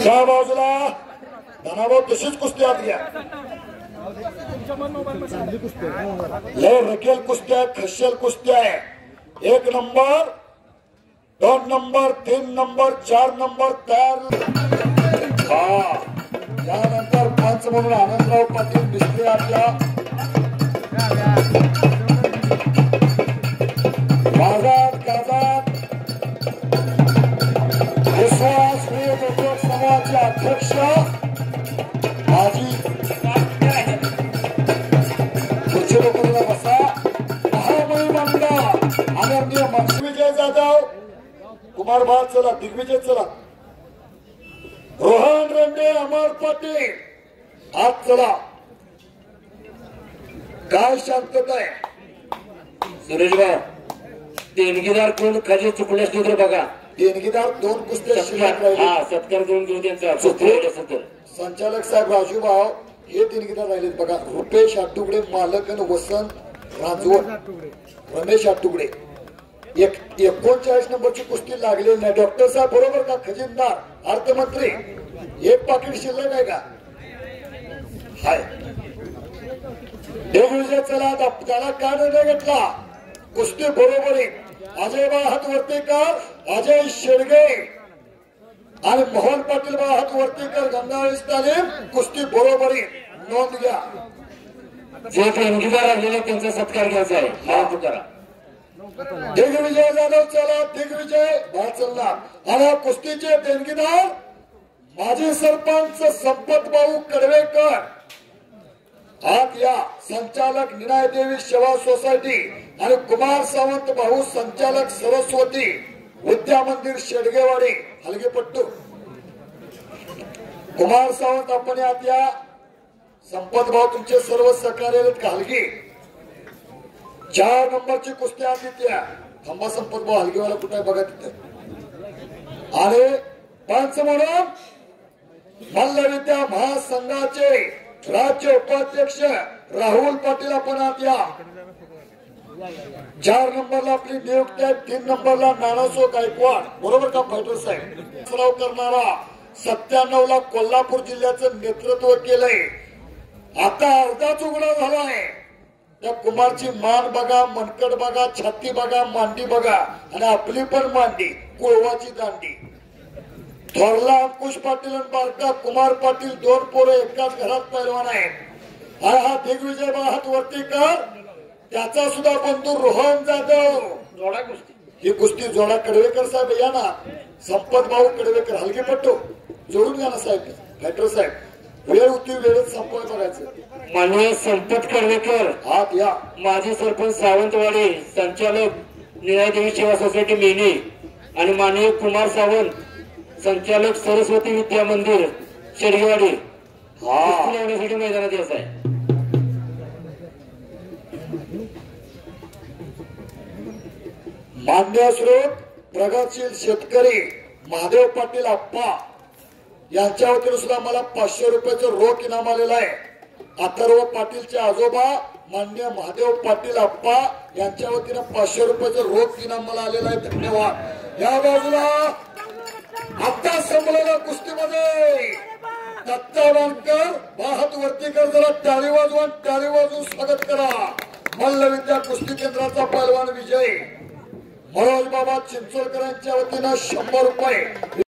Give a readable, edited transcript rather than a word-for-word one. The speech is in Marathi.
त्या बाजूला धनाभाऊ तशीच कुस्ती आत घ्या. लय रकेल कुस्त्या खशेल कुस्त्या आहे. 1 नंबर 2 नंबर 3 नंबर 4 नंबर तयार. त्यानंतर पंच म्हणून आनंदराव पाटील मिस्त्री आपल्या बाजार गाजात विश्वास समाजाचे अध्यक्ष माजी खुर्ची लोकांना बसा महामहिम आमदार आदरणीय विजय जाधव कुमार भात चला दिग्विजय चला रोहन रेंडे अमर पाटील हात चला. काय शांतता आहे सुरेश भाऊ. देणगीदार कोण खाली चुकले असले तर बघा. देणगीदार 2 कुस्त्या शिल्लक राहिले. सत्कार देऊन घेऊ त्यांचा संचालक साहेब राजूभाऊ हे देणगीदार राहिले बघा. रुपेश आटुगडे मालक आणि वसंत राजवट रमेश आटुगडे 39 नंबरची कुस्ती लागलेली नाही. डॉक्टर साहेब बरोबर का खजिनदार अर्थमंत्री 1 पाकिट शिल्लक आहे का? हाय दिग्विजय चला. त्याला का निर्णय घेतला? कुस्ती बरोबर आहे. अजय बा हात वर्तेकर अजय शेडगे आणि मोहन पाटील बा हात वर्तेकर गंगाळी तालीम कुस्ती बरोबर आहे. नोंद घ्या. जे देणगीदार राहिलेले त्यांचा सत्कार घ्यायचा आहे. हा करा. दिग्विजय जाधव चला. दिग्विजय भाचलनाथ आणि कुस्तीचे देणगीदार माजी सरपंच संपत भाऊ कडवेकर हात या. संचालक निनाय देवी सेवा सोसायटी आणि कुमार सावंत भाऊ संचालक सरस्वती विद्या मंदिर शेडगेवाडी हलगेपट्टू. कुमार सावंत आपण यात या. संपत भाऊ तुमचे सर्व सहकार्य हलगी 4 नंबरची कुस्ती आली त्या थांबा. संपत भाऊ हलगेवाला कुठे बघा तिथे. आणि पंच म्हणून मल्लविद्या महासंघाचे राज्य उपाध्यक्ष राहुल पाटील आपण आत या. 4 नंबरला आपली नियुक्ती आहे. 3 नंबरला नानासो गायकवाड बरोबर का फायटर साहेब सराव करणारा 97 ला कोल्हापूर जिल्ह्याचं नेतृत्व केलंय. आता अर्धाच उघडा झालाय. त्या कुमारची मान बघा मनकट बघा छाती बघा मांडी बघा आणि आपली पण मांडी कुळवाची दांडी. थोरला अंकुश पाटील आणि बारका कुमार पाटील 2 पोरं एकाच घरात पैलवान आहेत. हा दिग्विजय हात वर्तेकर त्याचा सुद्धा बंधू रोहन जाधव जोडा कुस्ती. ही कुस्ती जोडा. कडवेकर साहेब या ना. संपत भाऊ कडवेकर हलगेपट्टू जोडून घ्या ना साहेब फायटर साहेब. वेळ होती वेळेत संपवाय बघायचं. माननीय संपत कडवेकर हात या. माजी सरपंच सावंतवाडी संचालक निळादेवी सेवा सोसायटी मेनी आणि माननीय कुमार सावंत संचालक सरस्वती विद्या मंदिर शेडगेवाडी लावण्यासाठी मैदानात यायचं आहे. मान्य स्रोत प्रगतशील शेतकरी महादेव पाटील आप्पा यांच्या वतीने सुद्धा मला 500 रुपयाचं रोख इनाम आलेलं आहे. अथर्व पाटीलचे आजोबा मान्य महादेव पाटील आप्पा यांच्या वतीने 500 रुपयाचं रोख इनाम मला आलेलं आहे. धन्यवाद. या बाजूला आता संपलेल्या कुस्तीमध्ये दत्ता वानकर बाहत वर्तीकर जरा टाळी वाजवून स्वागत करा. मल्लविद्या कुस्ती केंद्राचा पैलवान विजय मनोज बाबा चिंचोलकर यांच्या वतीनं 100 रुपये.